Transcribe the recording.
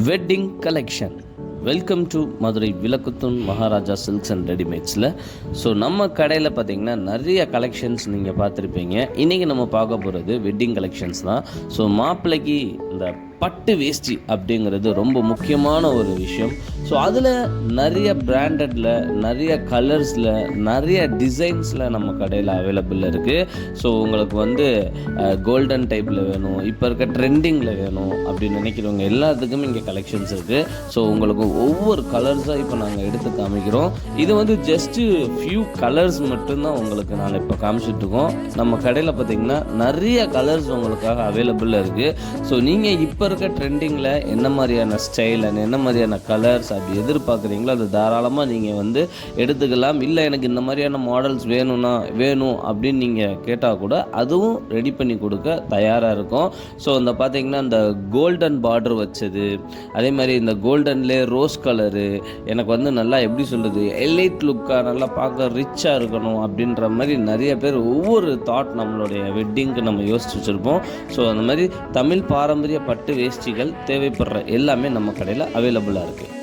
Wedding collection. Welcome to Madurai Vilakkuthoon Maharaja silks and ரெடிமேட்ஸில். So நம்ம கடையில் பார்த்திங்கன்னா நிறைய கலெக்ஷன்ஸ் நீங்கள் பார்த்துருப்பீங்க. இன்றைக்கி நம்ம பார்க்க போகிறது வெட்டிங் கலெக்ஷன்ஸ் தான். ஸோ மாப்பிள்ளைக்கு இந்த பட்டு வேஷ்டி அப்படிங்கிறது ரொம்ப முக்கியமான ஒரு விஷயம். ஸோ அதில் நிறைய பிராண்டடில், நிறைய கலர்ஸில், நிறைய டிசைன்ஸில் நம்ம கடையில் அவைலபிள் இருக்குது. ஸோ உங்களுக்கு வந்து கோல்டன் டைப்பில் வேணும், இப்போ இருக்க ட்ரெண்டிங்கில் வேணும் அப்படின்னு நினைக்கிறவங்க எல்லாத்துக்குமே இங்கே கலெக்ஷன்ஸ் இருக்குது. ஸோ உங்களுக்கு ஒவ்வொரு கலர்ஸாக இப்போ நாங்கள் எடுத்து காமிக்கிறோம். இது வந்து ஜஸ்ட்டு ஃபியூ கலர்ஸ் மட்டும்தான் உங்களுக்கு நாங்கள் இப்போ காமிச்சிட்ருக்கோம். நம்ம கடையில் பார்த்திங்கன்னா நிறைய கலர்ஸ் உங்களுக்காக அவைலபிள் இருக்குது. ஸோ நீங்கள் இப்போ இருக்க ட்ரெண்டிங்கில் என்ன மாதிரியான ஸ்டைல் அண்ட் என்ன மாதிரியான கலர்ஸ் அப்படி எதிர்பார்க்குறீங்களோ அது தாராளமாக நீங்கள் வந்து எடுத்துக்கலாம். இல்லை எனக்கு இந்த மாதிரியான மாடல்ஸ் வேணும் அப்படின்னு நீங்கள் கேட்டால் கூட அதுவும் ரெடி பண்ணி கொடுக்க தயாராக இருக்கும். ஸோ இந்த பார்த்தீங்கன்னா இந்த கோல்டன் பார்டர் வச்சது, அதே மாதிரி இந்த கோல்டன்லேயே ரோஸ் கலரு, எனக்கு வந்து நல்லா எப்படி சொல்கிறது, எலைட் லுக்காக நல்லா பார்க்க ரிச்சாக இருக்கணும் அப்படின்ற மாதிரி நிறைய பேர் ஒவ்வொரு தாட் நம்மளுடைய வெட்டிங்க்கு நம்ம யோசிச்சு வச்சுருப்போம். ஸோ அந்த மாதிரி தமிழ் பாரம்பரிய பட்டு வேஷ்டிகள் தேவைப்படுற எல்லாமே நம்ம கடையில் அவைலபிளாக இருக்குது.